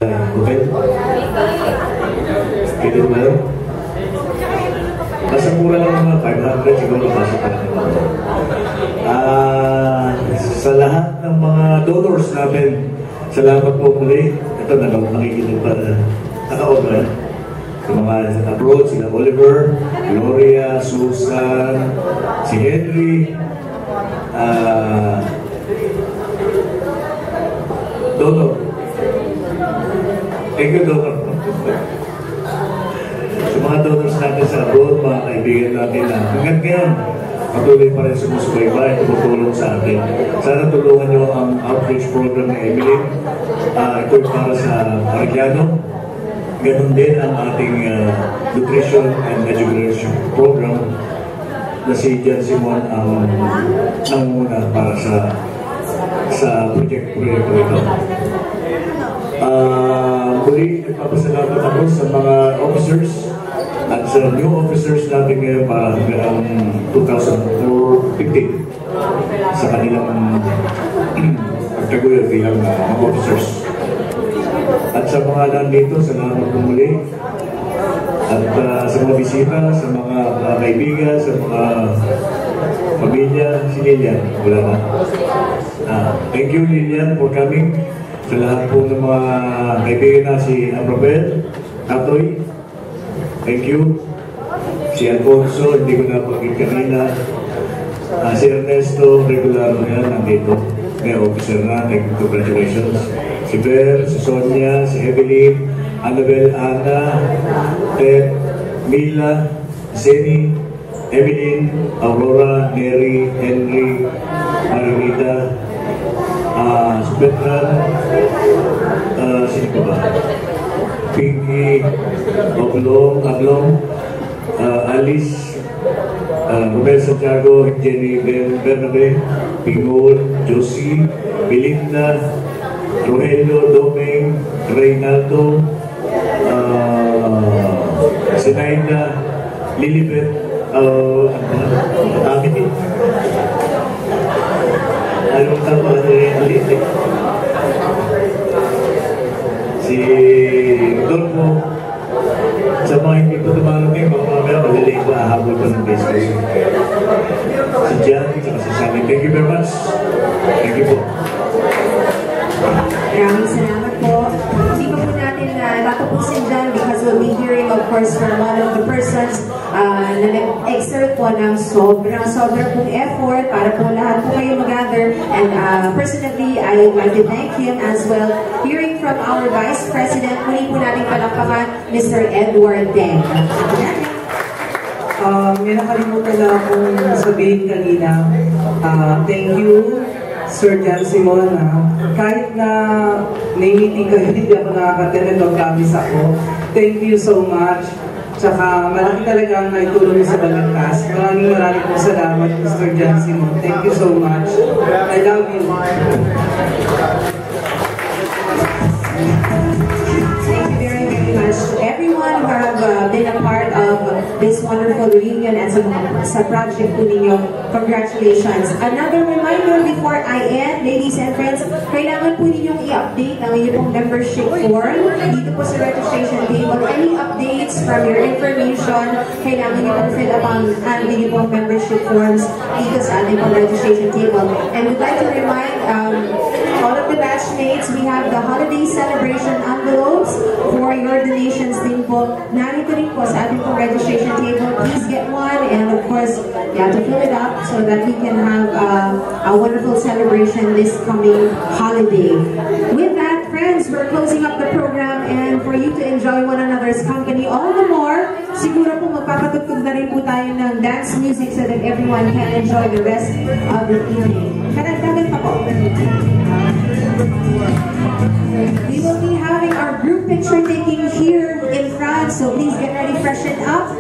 Okay? Kita ba? Basta mura lang mga 500, siguro basta pa lang. Sa lahat ng mga donors namin, salamat po muli. Ito na lang, nakikinig pa na naka-on ba? Sa mga abroad, sila Oliver, Gloria, Susan, si Henry, donor. Thank you, donor. Sa mga donors natin sa abroad, mga kaibigan natin na hanggang ngayon, patuloy pa rin sumusubaybay, tumutulong sa atin. Sana tulungan nyo ang outreach program ng Evelyn. Ito para sa Arellano. Ganon din ang ating nutrition and education program na si Jan Simon ang nanguna para sa proyekto ito. Muli, nagpapasalamat ako sa mga officers at sa new officers natin ngayon para hanggang 2015 sa kanilang pagtaguyod bilang mga officers. At sa mga nandito, salamat po muli. At sa mga bisita, sa mga kaibigan, sa mga pamilya, si Lilian, wala na. Thank you, Lilian, for coming. Sa lahat po ng mga kaibigan na si Amrobel, Atoy, thank you. Si Alfonso, hindi ko na pagkit kanina. Si Ernesto, regular na yan, nandito. May officer na, thank you, congratulations. Si Ber, si Sonia, si Evelyn, Annabel, Ana, Ted, Mila, Zeni, Evelyn, Aurora, Mary, Henry, Marinita, Spetran, sino pa ba? Pinky, Aglong, Alice, Romel Santiago, Jenny Bernabe, Pingol, Josie, Belinda, Rogelio, Domeng, Reynaldo, Sinaida, Lilibet, Amity. Anong tama na Lilibet? Si Rodolfo. Sa mga hindi po tumarating, mga malilate ko, ahabol ko ng base kasi. Si Jan, saka si Sammy. Thank you very much. Thank you po. Maraming salamat po. Hindi pa po natin tatapusin dyan because we'll be hearing of course from one of the persons na nag-exert po ng sobra pong effort para po lahat po kayo mag-gather. And personally, I would like to thank him as well. Hearing from our Vice President, muli po natin palakpakan, Mr. Edward Deng. May nakalimutan na akong sabihin kanina. Thank you, Sir Jan Simon. Kahit na may meeting kayo, hindi ako nakakatend, promise ako. Thank you so much. Tsaka malaki talaga ang naitulong sa Balagtas. Maraming po salamat, Mr. Jan Simon. Thank you so much. I love you. Thank you very, very much to everyone who have been a part of this wonderful reunion and sa project po ninyo. Congratulations. Another reminder before I end, ladies and friends, kailangan po ninyong i-update ang inyong pong membership form dito po sa registration table. Any updates from your information, kailangan niyo pong fill up ang inyong pong membership forms dito sa ating pong registration table. And we'd like to remind all of the batchmates, we have the holiday celebration envelopes for your donations din po. Narito rin po sa ating pong registration table. Please get one and of course, you have to fill it up so that we can have a wonderful celebration this coming holiday. With that, friends, we're closing up the program and for you to enjoy one another's company all the more, siguro po magpapatugtog na rin po tayo ng dance music so that everyone can enjoy the rest of the evening. Karagdagan pa po. We will be having our group picture taking here in front, so please get ready, freshen up.